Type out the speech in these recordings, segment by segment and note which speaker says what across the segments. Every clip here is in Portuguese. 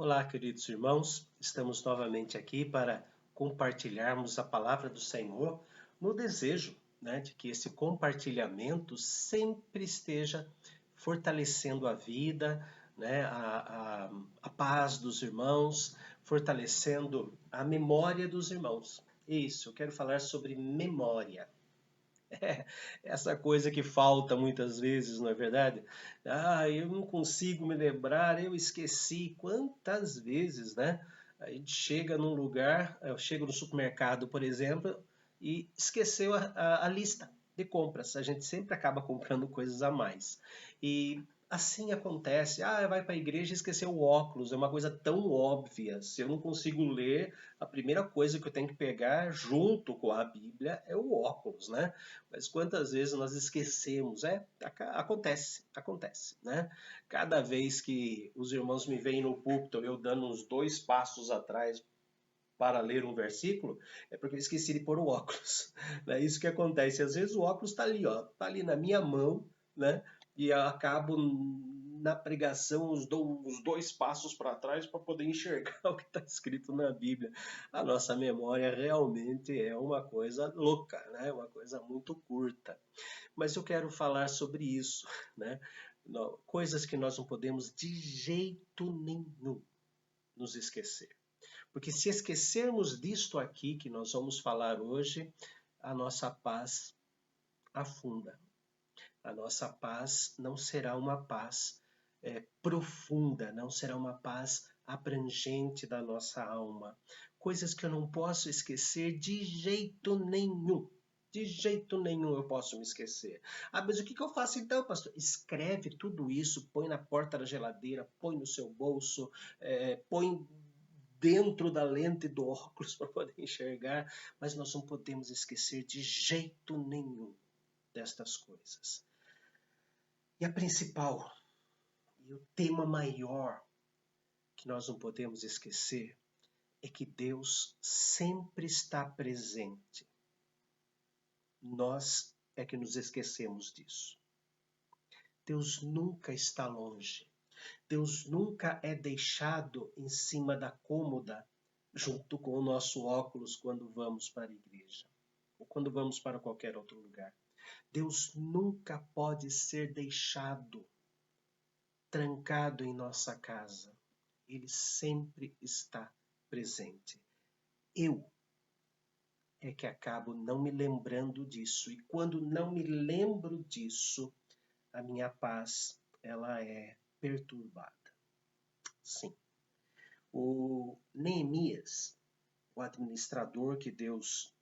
Speaker 1: Olá, queridos irmãos, estamos novamente aqui para compartilharmos a palavra do Senhor no desejo, de que esse compartilhamento sempre esteja fortalecendo a vida, a paz dos irmãos, fortalecendo a memória dos irmãos. Isso, eu quero falar sobre memória. Essa coisa que falta muitas vezes, não é verdade? Ah, eu não consigo me lembrar, eu esqueci. Quantas vezes, né? A gente chega num lugar, eu chego no supermercado, por exemplo, e esqueceu a lista de compras. A gente sempre acaba comprando coisas a mais. E assim acontece. Ah, vai para a igreja e esqueceu o óculos. É uma coisa tão óbvia. Se eu não consigo ler, a primeira coisa que eu tenho que pegar junto com a Bíblia é o óculos, né? Mas quantas vezes nós esquecemos? Acontece, né? Cada vez que os irmãos me veem no púlpito, eu dando uns 2 passos atrás para ler um versículo, é porque eu esqueci de pôr o óculos. É isso que acontece. Às vezes o óculos está ali, ó, está ali na minha mão, né? E eu acabo na pregação, dou os 2 passos para trás para poder enxergar o que está escrito na Bíblia. A nossa memória realmente é uma coisa louca, né? Uma coisa muito curta. Mas eu quero falar sobre isso, né? Coisas que nós não podemos de jeito nenhum nos esquecer. Porque se esquecermos disto aqui que nós vamos falar hoje, a nossa paz afunda. A nossa paz não será uma paz profunda, não será uma paz abrangente da nossa alma. Coisas que eu não posso esquecer de jeito nenhum. De jeito nenhum eu posso me esquecer. Ah, mas o que eu faço então, pastor? Escreve tudo isso, põe na porta da geladeira, põe no seu bolso, põe dentro da lente do óculos para poder enxergar, mas nós não podemos esquecer de jeito nenhum destas coisas. E a principal, e o tema maior que nós não podemos esquecer, é que Deus sempre está presente. Nós é que nos esquecemos disso. Deus nunca está longe. Deus nunca é deixado em cima da cômoda, junto com o nosso óculos, quando vamos para a igreja, ou quando vamos para qualquer outro lugar. Deus nunca pode ser deixado trancado em nossa casa. Ele sempre está presente. Eu é que acabo não me lembrando disso. E quando não me lembro disso, a minha paz ela é perturbada. Sim. O Neemias, o administrador que Deus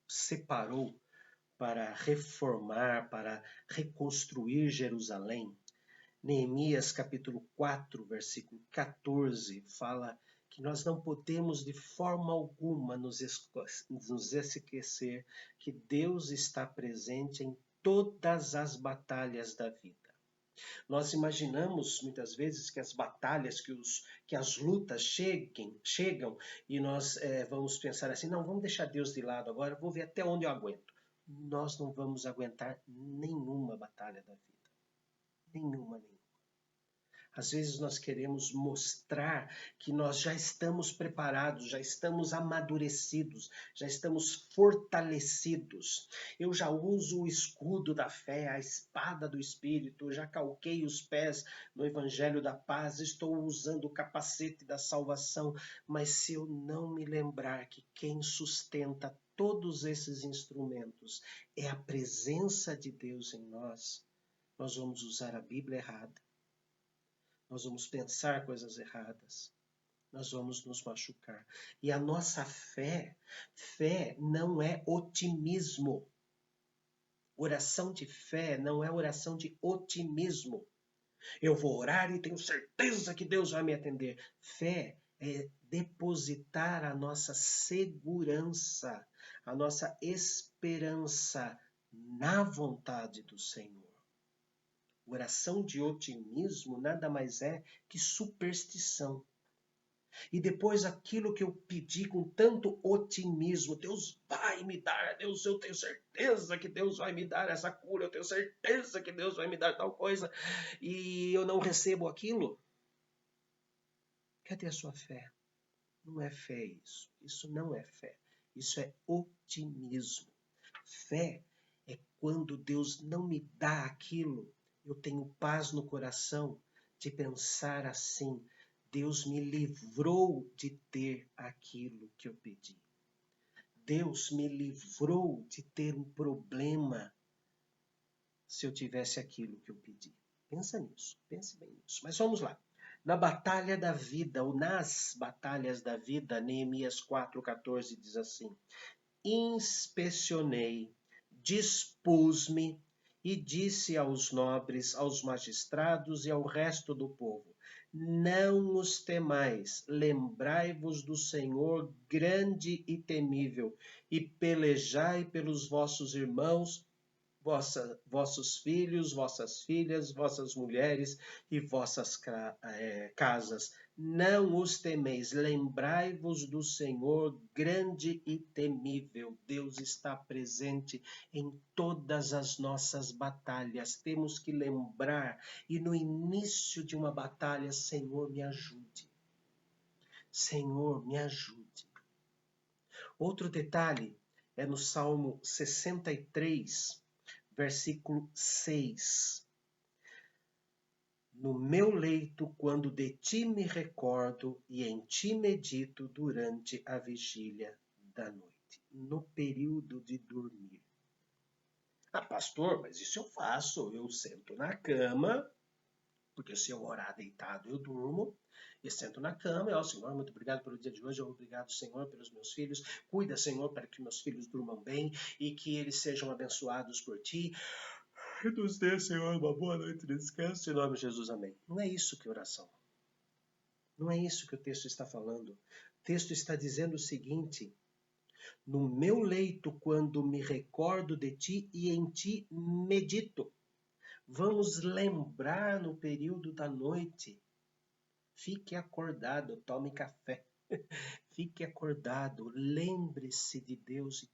Speaker 1: separou para reformar, para reconstruir Jerusalém, Neemias capítulo 4, versículo 14, fala que nós não podemos de forma alguma nos esquecer que Deus está presente em todas as batalhas da vida. Nós imaginamos muitas vezes que as batalhas, que as lutas chegam e nós vamos pensar assim, não, vamos deixar Deus de lado agora, vou ver até onde eu aguento. Nós não vamos aguentar nenhuma batalha da vida. Nenhuma. Às vezes nós queremos mostrar que nós já estamos preparados, já estamos amadurecidos, já estamos fortalecidos. Eu já uso o escudo da fé, a espada do Espírito, já calquei os pés no Evangelho da Paz, estou usando o capacete da salvação, mas se eu não me lembrar que quem sustenta todos esses instrumentos é a presença de Deus em nós, nós vamos usar a Bíblia errada. Nós vamos pensar coisas erradas. Nós vamos nos machucar. E a nossa fé não é otimismo. Oração de fé não é oração de otimismo. Eu vou orar e tenho certeza que Deus vai me atender. Fé é depositar a nossa segurança, a nossa esperança na vontade do Senhor. Oração de otimismo nada mais é que superstição. E depois aquilo que eu pedi com tanto otimismo, Deus vai me dar, Deus, eu tenho certeza que Deus vai me dar essa cura, eu tenho certeza que Deus vai me dar tal coisa, e eu não recebo aquilo. Cadê a sua fé? Não é fé isso. Isso não é fé. Isso é otimismo. Fé é quando Deus não me dá aquilo, eu tenho paz no coração de pensar assim: Deus me livrou de ter aquilo que eu pedi. Deus me livrou de ter um problema se eu tivesse aquilo que eu pedi. Pensa nisso, pense bem nisso. Mas vamos lá. Na batalha da vida, ou nas batalhas da vida, Neemias 4,14 diz assim: inspecionei, dispus-me e disse aos nobres, aos magistrados e ao resto do povo: não os temais, lembrai-vos do Senhor grande e temível, e pelejai pelos vossos irmãos, vossos filhos, vossas filhas, vossas mulheres e vossas casas. Não os temeis, lembrai-vos do Senhor grande e temível. Deus está presente em todas as nossas batalhas. Temos que lembrar, e no início de uma batalha, Senhor, me ajude. Senhor, me ajude. Outro detalhe é no Salmo 63, versículo 6. No meu leito, quando de ti me recordo e em ti medito durante a vigília da noite, no período de dormir. Ah, pastor, mas isso eu faço. Eu sento na cama, porque se eu orar deitado eu durmo, e sento na cama e, ó, Senhor, muito obrigado pelo dia de hoje, obrigado, Senhor, pelos meus filhos, cuida, Senhor, para que meus filhos durmam bem e que eles sejam abençoados por ti. Nos dê, Senhor, uma boa noite de descanso, em nome de Jesus, amém. Não é isso que é oração. Não é isso que o texto está falando. O texto está dizendo o seguinte: no meu leito, quando me recordo de ti e em ti medito. Vamos lembrar no período da noite. Fique acordado, tome café. Fique acordado, lembre-se de Deus e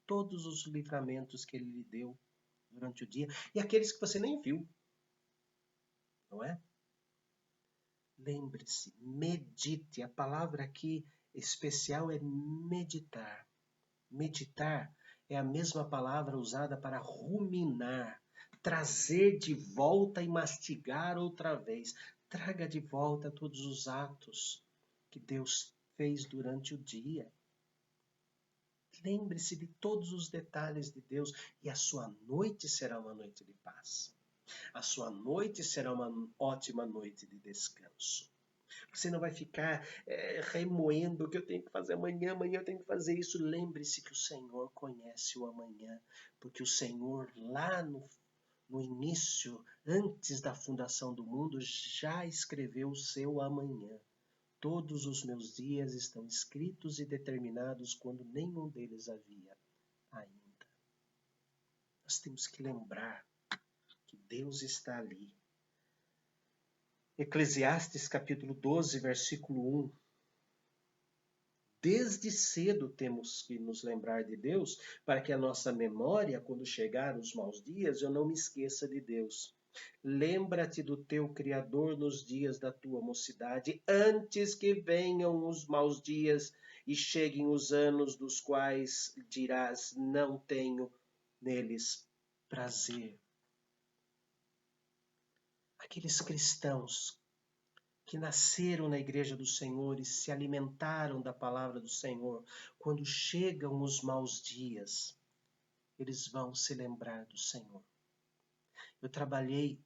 Speaker 1: todos os livramentos que Ele lhe deu durante o dia e aqueles que você nem viu, não é? Lembre-se, medite. A palavra aqui especial é meditar. Meditar é a mesma palavra usada para ruminar, trazer de volta e mastigar outra vez. Traga de volta todos os atos que Deus fez durante o dia. Lembre-se de todos os detalhes de Deus e a sua noite será uma noite de paz. A sua noite será uma ótima noite de descanso. Você não vai ficar remoendo o que eu tenho que fazer amanhã eu tenho que fazer isso. Lembre-se que o Senhor conhece o amanhã, porque o Senhor lá no início, antes da fundação do mundo, já escreveu o seu amanhã. Todos os meus dias estão escritos e determinados quando nenhum deles havia ainda. Nós temos que lembrar que Deus está ali. Eclesiastes capítulo 12, versículo 1. Desde cedo temos que nos lembrar de Deus, para que a nossa memória, quando chegar os maus dias, eu não me esqueça de Deus. Lembra-te do teu Criador nos dias da tua mocidade, antes que venham os maus dias e cheguem os anos dos quais dirás: não tenho neles prazer. Aqueles cristãos que nasceram na igreja do Senhor e se alimentaram da palavra do Senhor, quando chegam os maus dias, eles vão se lembrar do Senhor. Eu trabalhei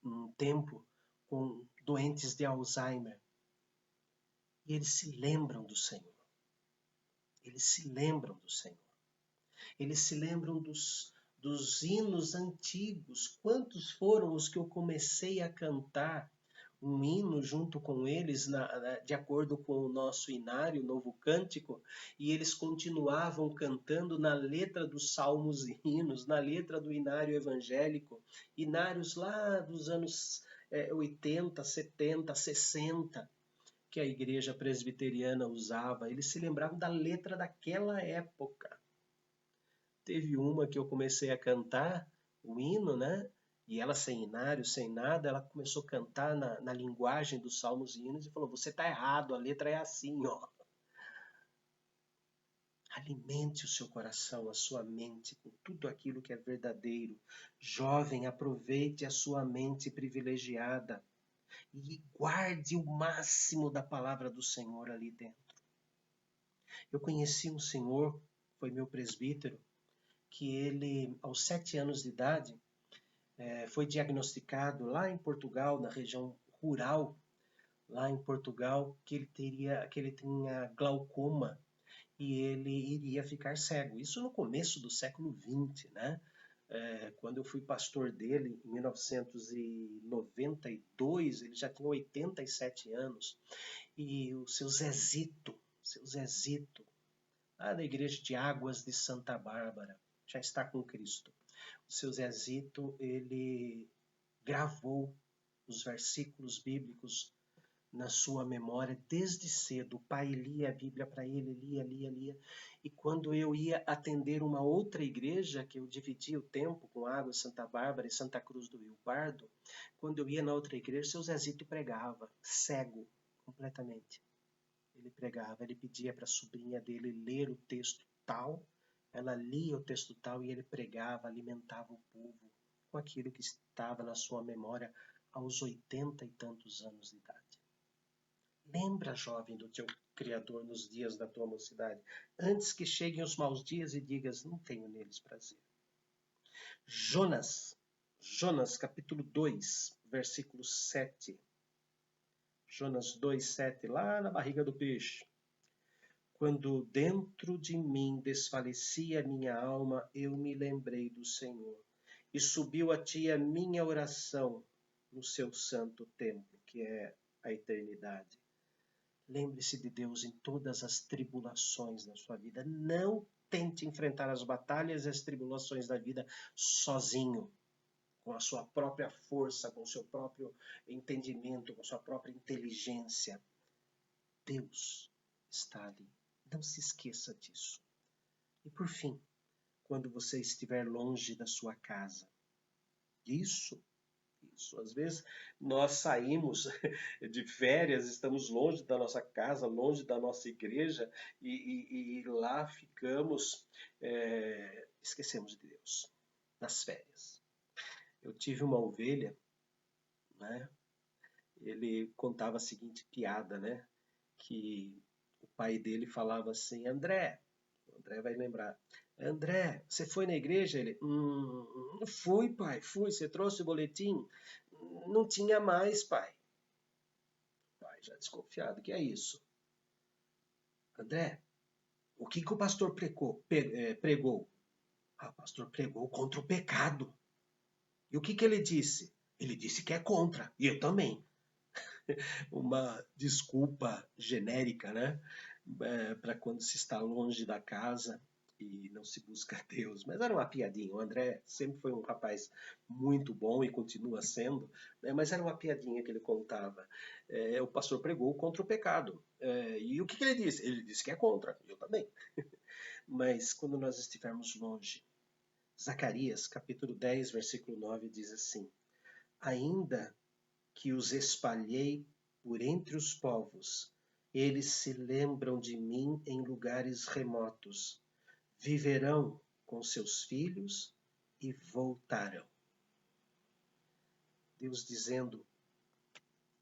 Speaker 1: um tempo com doentes de Alzheimer e eles se lembram do Senhor. Eles se lembram do Senhor. Eles se lembram dos hinos antigos. Quantos foram os que eu comecei a cantar um hino junto com eles, de acordo com o nosso inário, o Novo Cântico, e eles continuavam cantando na letra dos salmos e hinos, na letra do inário evangélico, inários lá dos anos 80, 70, 60, que a igreja presbiteriana usava. Eles se lembravam da letra daquela época. Teve uma que eu comecei a cantar, o hino, né? E ela, sem inário, sem nada, ela começou a cantar na linguagem dos salmos e hinos e falou: você está errado, a letra é assim, ó. Alimente o seu coração, a sua mente com tudo aquilo que é verdadeiro. Jovem, aproveite a sua mente privilegiada e guarde o máximo da palavra do Senhor ali dentro. Eu conheci um senhor, foi meu presbítero, que ele, aos 7 anos de idade, foi diagnosticado lá em Portugal, na região rural, lá em Portugal, que ele tinha glaucoma e ele iria ficar cego. Isso no começo do século XX, né? Quando eu fui pastor dele, em 1992, ele já tinha 87 anos. E o seu Zezito, lá da igreja de Águas de Santa Bárbara, já está com Cristo. O seu Zezito, ele gravou os versículos bíblicos na sua memória desde cedo. O pai lia a Bíblia para ele, lia. E quando eu ia atender uma outra igreja, que eu dividia o tempo com Águas Santa Bárbara e Santa Cruz do Rio Pardo, quando eu ia na outra igreja, seu Zezito pregava, cego completamente. Ele pregava, ele pedia para a sobrinha dele ler o texto tal, ela lia o texto tal e ele pregava, alimentava o povo com aquilo que estava na sua memória aos 80 e tantos anos de idade. Lembra, jovem, do teu Criador nos dias da tua mocidade, antes que cheguem os maus dias e digas, não tenho neles prazer. Jonas, capítulo 2, versículo 7. Jonas 2:7, lá na barriga do peixe. Quando dentro de mim desfalecia a minha alma, eu me lembrei do Senhor. E subiu a ti a minha oração no seu santo templo, que é a eternidade. Lembre-se de Deus em todas as tribulações da sua vida. Não tente enfrentar as batalhas e as tribulações da vida sozinho, com a sua própria força, com o seu próprio entendimento, com a sua própria inteligência. Deus está ali. Não se esqueça disso. E por fim, quando você estiver longe da sua casa, isso. Às vezes nós saímos de férias, estamos longe da nossa casa, longe da nossa igreja e lá ficamos, esquecemos de Deus, nas férias. Eu tive uma ovelha, né? Ele contava a seguinte piada, né? Que o pai dele falava assim, André, o André vai lembrar, André, você foi na igreja? Ele, fui, pai, fui. Você trouxe o boletim? Não tinha mais, pai. Pai, já desconfiado, que é isso? André, o que o pastor pregou? O pastor pregou contra o pecado. E o que ele disse? Ele disse que é contra, e eu também. Uma desculpa genérica, né? Para quando se está longe da casa e não se busca Deus. Mas era uma piadinha. O André sempre foi um rapaz muito bom e continua sendo, né? Mas era uma piadinha que ele contava. O pastor pregou contra o pecado. E o que ele disse? Ele disse que é contra. Eu também. Mas quando nós estivermos longe, Zacarias, capítulo 10, versículo 9, diz assim: ainda que os espalhei por entre os povos, eles se lembram de mim em lugares remotos. Viverão com seus filhos e voltarão. Deus dizendo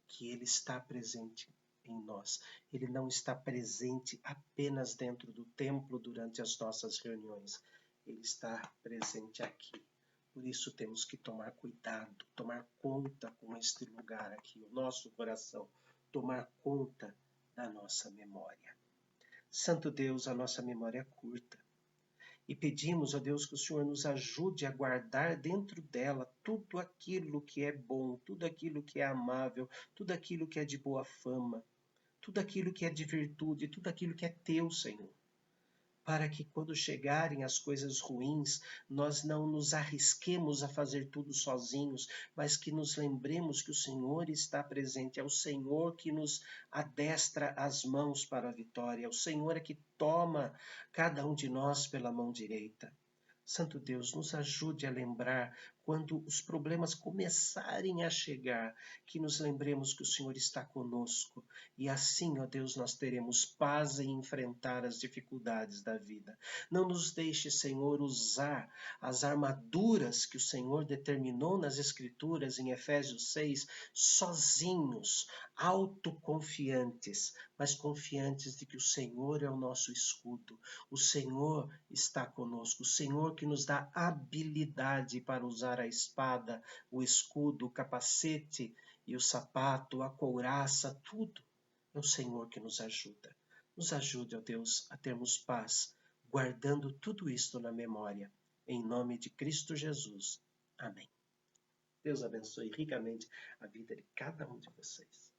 Speaker 1: que Ele está presente em nós. Ele não está presente apenas dentro do templo durante as nossas reuniões. Ele está presente aqui. Por isso temos que tomar cuidado, tomar conta com este lugar aqui, o nosso coração, tomar conta da nossa memória. Santo Deus, a nossa memória é curta. E pedimos a Deus que o Senhor nos ajude a guardar dentro dela tudo aquilo que é bom, tudo aquilo que é amável, tudo aquilo que é de boa fama, tudo aquilo que é de virtude, tudo aquilo que é teu, Senhor. Para que quando chegarem as coisas ruins, nós não nos arrisquemos a fazer tudo sozinhos, mas que nos lembremos que o Senhor está presente, é o Senhor que nos adestra as mãos para a vitória, é o Senhor que toma cada um de nós pela mão direita. Santo Deus, nos ajude a lembrar quando os problemas começarem a chegar, que nos lembremos que o Senhor está conosco. E assim, ó Deus, nós teremos paz em enfrentar as dificuldades da vida. Não nos deixe, Senhor, usar as armaduras que o Senhor determinou nas Escrituras, em Efésios 6, sozinhos, autoconfiantes, mas confiantes de que o Senhor é o nosso escudo. O Senhor está conosco, o Senhor que nos dá habilidade para usar a espada, o escudo, o capacete e o sapato, a couraça, tudo. É o Senhor que nos ajuda. Nos ajude, ó Deus, a termos paz, guardando tudo isto na memória. Em nome de Cristo Jesus. Amém. Deus abençoe ricamente a vida de cada um de vocês.